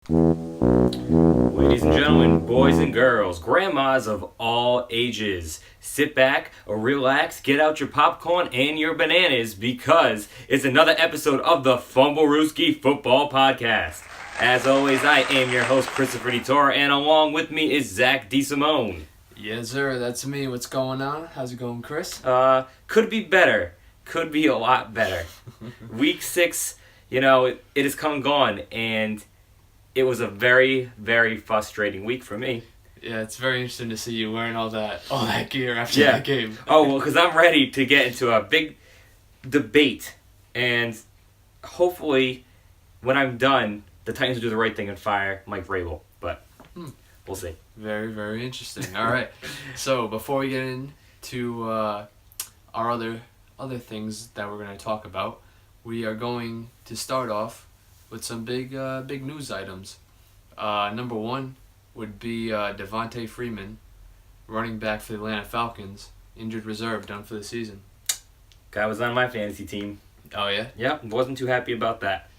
Ladies and gentlemen, boys and girls, grandmas of all ages, sit back or relax, get out your popcorn and your bananas because it's another episode of the Fumblerooski Football Podcast. As always, I am your host, Christopher DeTora, and along with me is Zach DeSimone. Yes, sir. That's me. What's going on? How's it going, Chris? Could be better. Could be a lot better. Week 6, it has come and gone, and it was a very, very frustrating week for me. Yeah, it's very interesting to see you wearing all that gear after that game. Oh, well, because I'm ready to get into a big debate, and hopefully, when I'm done, the Titans will do the right thing and fire Mike Vrabel, but we'll see. Very, very interesting. All right. So before we get into our other things that we're going to talk about, we are going to start off with some big news items. Number one would be Devontae Freeman, running back for the Atlanta Falcons, injured reserve, done for the season. Guy was on my fantasy team. Oh yeah? Yep, wasn't too happy about that.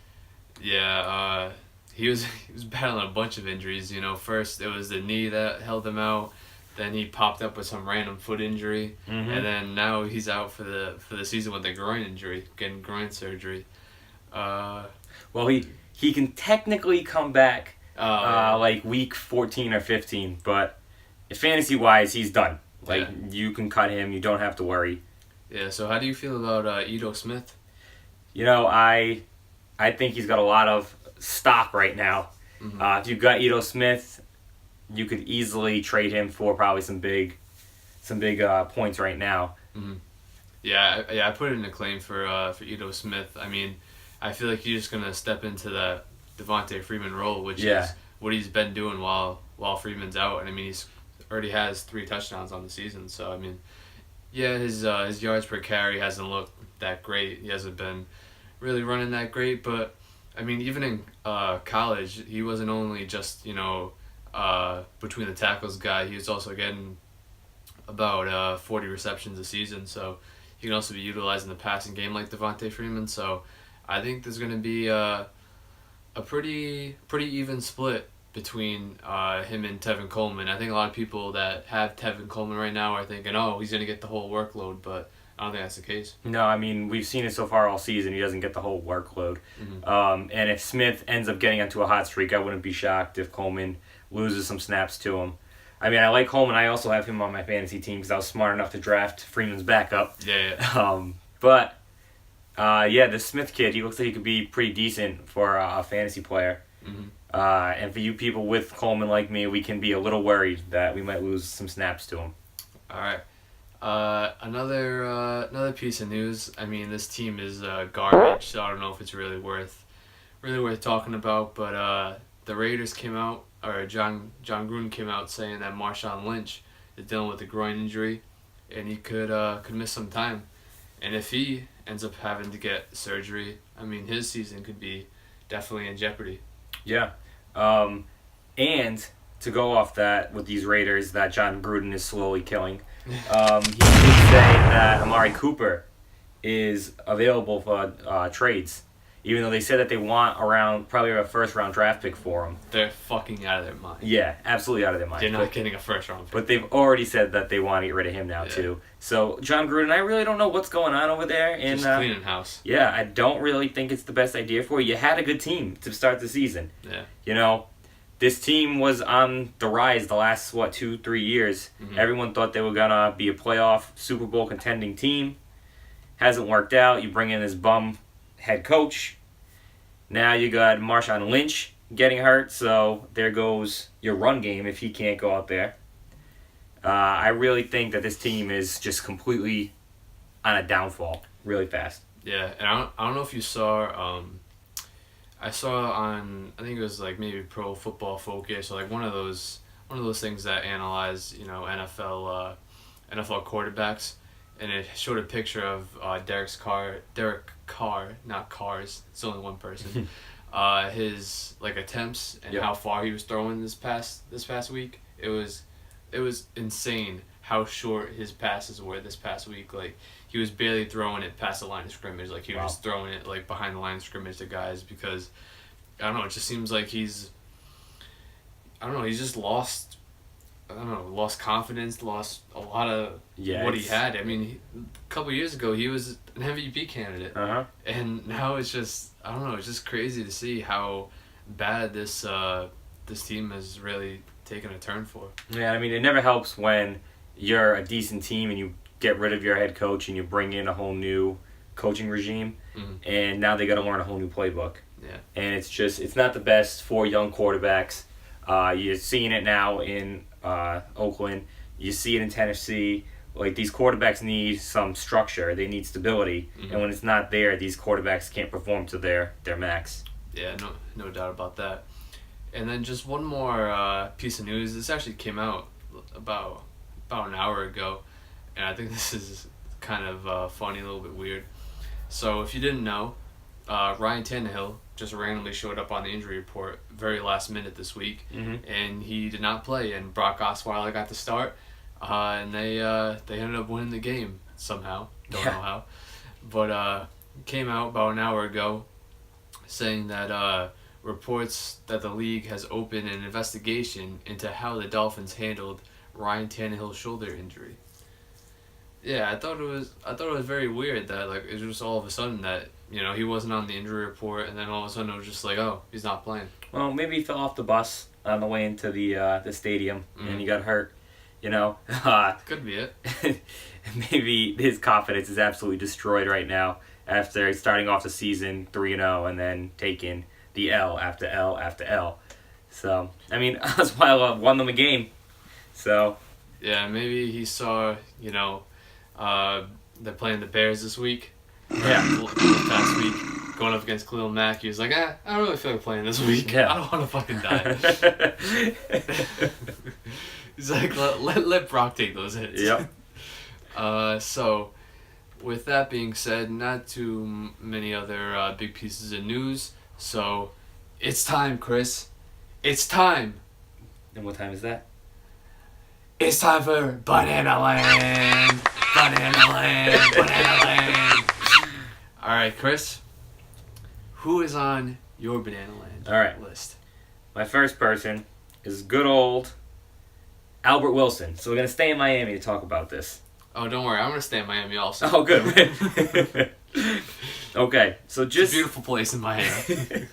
Yeah, he was battling a bunch of injuries. First it was the knee that held him out. Then he popped up with some random foot injury, and then now he's out for the season with a groin injury, getting groin surgery. Well, he can technically come back like week 14 or 15, but fantasy-wise, he's done. You can cut him. You don't have to worry. Yeah, so how do you feel about Ito Smith? I think he's got a lot of stock right now. If you've got Ito Smith, you could easily trade him for probably some big points right now. Yeah, I put in a claim for Ito Smith. I mean, I feel like he's just gonna step into the Devontae Freeman role, which is what he's been doing while Freeman's out. And I mean, he's already has 3 touchdowns on the season. So I mean, yeah, his yards per carry hasn't looked that great. He hasn't been really running that great. But I mean, even in college, he wasn't only just between the tackles guy. He was also getting about 40 receptions a season. So he can also be utilized in the passing game like Devontae Freeman. So I think there's going to be a pretty even split between him and Tevin Coleman. I think a lot of people that have Tevin Coleman right now are thinking, oh, he's going to get the whole workload, but I don't think that's the case. No, I mean, we've seen it so far all season. He doesn't get the whole workload. And if Smith ends up getting onto a hot streak, I wouldn't be shocked if Coleman loses some snaps to him. I mean, I like Coleman. I also have him on my fantasy team because I was smart enough to draft Freeman's backup. Yeah. But the Smith kid, he looks like he could be pretty decent for a fantasy player. And for you people with Coleman like me, we can be a little worried that we might lose some snaps to him. All right. Another piece of news. I mean, this team is garbage, so I don't know if it's really worth talking about. But the Raiders came out, or John Gruden came out saying that Marshawn Lynch is dealing with a groin injury, and he could miss some time. And if he ends up having to get surgery, I mean, his season could be definitely in jeopardy. Yeah. And to go off that with these Raiders that John Gruden is slowly killing, he did say that Amari Cooper is available for trades, even though they said that they want probably a first-round draft pick for him. They're fucking out of their mind. Yeah, absolutely out of their mind. They're not getting a first-round pick. But they've already said that they want to get rid of him now, too. So, John Gruden, I really don't know what's going on over there. Just cleaning house. Yeah, I don't really think it's the best idea for you. You had a good team to start the season. Yeah. This team was on the rise the last, 2-3 years. Everyone thought they were going to be a playoff Super Bowl contending team. Hasn't worked out. You bring in this bum head coach. Now you got Marshawn Lynch getting hurt, so there goes your run game if he can't go out there. I really think that this team is just completely on a downfall really fast. Yeah, and I don't know if you saw... I saw on, I think it was like maybe Pro Football Focus, or like one of those things that analyze NFL quarterbacks, and it showed a picture of Derek Carr, not Cars, it's only one person, his attempts and how far he was throwing this past week. It was insane how short his passes were this past week. He was barely throwing it past the line of scrimmage. He was throwing it behind the line of scrimmage to guys, because I don't know, it just seems like he's I don't know, he's just lost confidence, lost a lot of what he had. I mean, a couple years ago, he was an MVP candidate. And now it's just, I don't know, it's just crazy to see how bad this team has really taken a turn for. Yeah, I mean, it never helps when you're a decent team and you get rid of your head coach and you bring in a whole new coaching regime, and now they got to learn a whole new playbook. Yeah. And it's not the best for young quarterbacks. You're seeing it now in Oakland. You see it in Tennessee. Like, these quarterbacks need some structure. They need stability. And when it's not there, these quarterbacks can't perform to their max. Yeah, no doubt about that. And then just one more piece of news. This actually came out about an hour ago, and I think this is kind of funny, a little bit weird. So if you didn't know, Ryan Tannehill just randomly showed up on the injury report very last minute this week, and he did not play, and Brock Osweiler got the start, and they ended up winning the game somehow. Don't know how. But came out about an hour ago saying that reports that the league has opened an investigation into how the Dolphins handled Ryan Tannehill's shoulder injury. Yeah, I thought it was very weird that, like, it was just all of a sudden that, you know, he wasn't on the injury report, and then all of a sudden it was just like, oh, he's not playing. Well, maybe he fell off the bus on the way into the stadium and he got hurt. You know, could be it. Maybe his confidence is absolutely destroyed right now after starting off the season 3-0 and then taking the L after L after L. So, I mean, Osweiler won them a game. So, yeah, maybe he saw, you know, they're playing the Bears this week. Yeah. Past week, going up against Khalil Mack, he was like, I don't really feel like playing this week. Yeah. I don't want to fucking die. He's like, let Brock take those hits. Yep. So, with that being said, not too many other big pieces of news. So, it's time, Chris. It's time. And what time is that? It's time for Banana Land. Banana Land. Banana Land. All right, Chris. Who is on your Banana Land list? My first person is good old Albert Wilson. So we're going to stay in Miami to talk about this. Oh, don't worry. I'm going to stay in Miami also. Oh, good. Okay, so it's a beautiful place in Miami.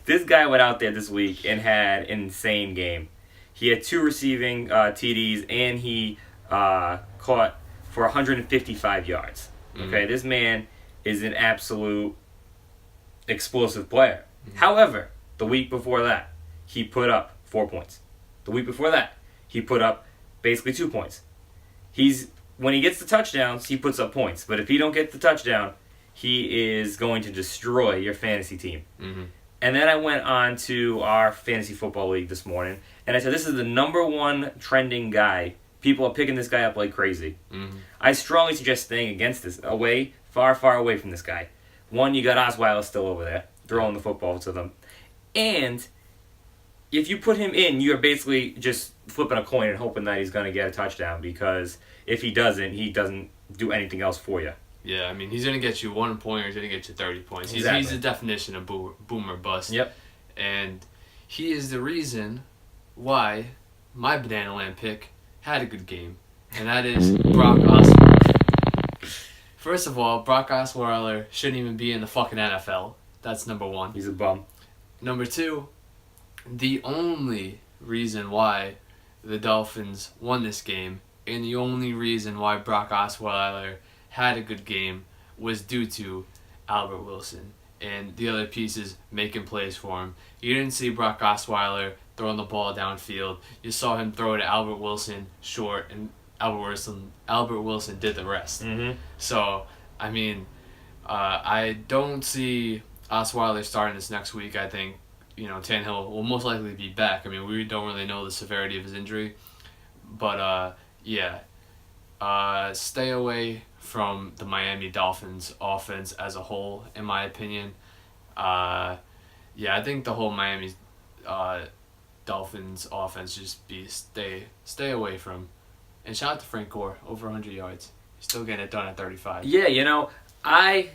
This guy went out there this week and had an insane game. He had 2 receiving TDs, and he caught for 155 yards. Okay, this man is an absolute explosive player. However, the week before that, he put up 4 points. The week before that, he put up basically 2 points. When he gets the touchdowns, he puts up points. But if he don't get the touchdown, he is going to destroy your fantasy team. And then I went on to our fantasy football league this morning, and I said, this is the number 1 trending guy. People are picking this guy up like crazy. I strongly suggest staying against this, far, far away from this guy. One, you got Osweiler still over there, throwing the football to them. And if you put him in, you're basically just flipping a coin and hoping that he's going to get a touchdown, because if he doesn't do anything else for you. Yeah, I mean, he's going to get you 1 point or he's going to get you 30 points. Exactly. He's the definition of boom or bust. Yep. And he is the reason why my Banana Land pick had a good game, and that is Brock Osweiler. First of all, Brock Osweiler shouldn't even be in the fucking NFL. That's number 1. He's a bum. Number 2, the only reason why the Dolphins won this game, and the only reason why Brock Osweiler had a good game, was due to Albert Wilson and the other pieces making plays for him. You didn't see Brock Osweiler throwing the ball downfield. You saw him throw it to Albert Wilson short, and Albert Wilson did the rest. So, I mean, I don't see Osweiler starting this next week. I think, you know, Tannehill will most likely be back. I mean, we don't really know the severity of his injury. But, yeah. Stay away from the Miami Dolphins offense as a whole, in my opinion. Yeah, I think the whole Miami Dolphins offense just stay away from. And shout out to Frank Gore, over 100 yards. He's still getting it done at 35. Yeah, you know, I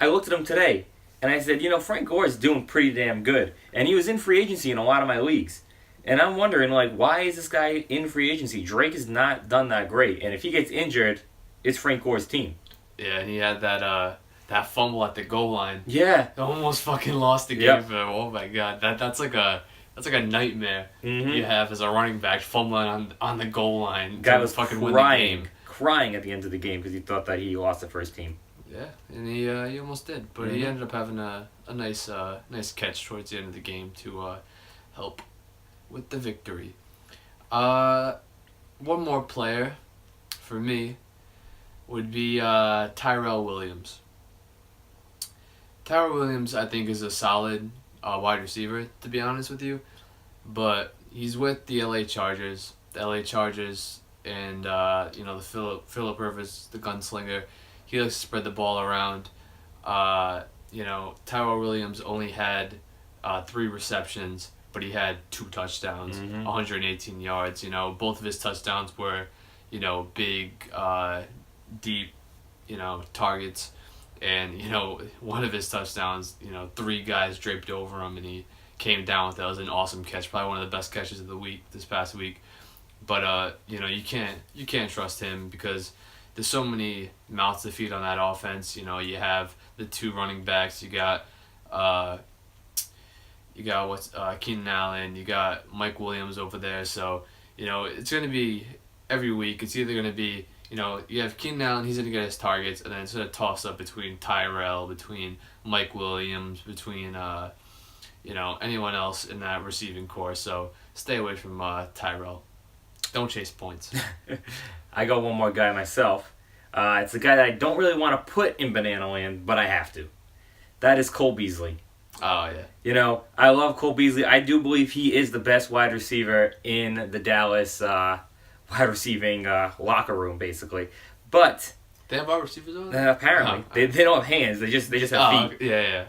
looked at him today, and I said, you know, Frank Gore is doing pretty damn good. And he was in free agency in a lot of my leagues. And I'm wondering, like, why is this guy in free agency? Drake has not done that great. And if he gets injured, it's Frank Gore's team. Yeah, and he had that fumble at the goal line. Yeah. Almost fucking lost the game for him. Oh my god. That's like a nightmare you have as a running back fumbling on the goal line. Guy was fucking crying at the end of the game because he thought that he lost the first team. Yeah, and he almost did, but he ended up having a nice catch towards the end of the game to help with the victory. One more player for me would be Tyrell Williams. Tyrell Williams, I think, is a solid wide receiver, to be honest with you, but he's with the LA Chargers. The LA Chargers and the Phillip Rivers, the gunslinger. He likes to spread the ball around. Tyrell Williams only had 3 receptions, but he had 2 touchdowns, 118 yards. Both of his touchdowns were, big, deep, targets. And, one of his touchdowns, 3 guys draped over him and he came down with that. It was an awesome catch, probably one of the best catches of the week, this past week. But, you can't trust him because there's so many mouths to feed on that offense. You have the 2 running backs. You got Keenan Allen. You got Mike Williams over there. So, it's going to be every week. It's either going to be, you have Keenan Allen. He's going to get his targets. And then it's going to toss up between Tyrell, between Mike Williams, between, anyone else in that receiving core. So stay away from Tyrell. Don't chase points. I got one more guy myself. It's a guy that I don't really want to put in Banana Land, but I have to. That is Cole Beasley. Oh, yeah. I love Cole Beasley. I do believe he is the best wide receiver in the Dallas wide receiving locker room, basically. But they have wide receivers over there? apparently. They don't have hands. They just have feet. Yeah.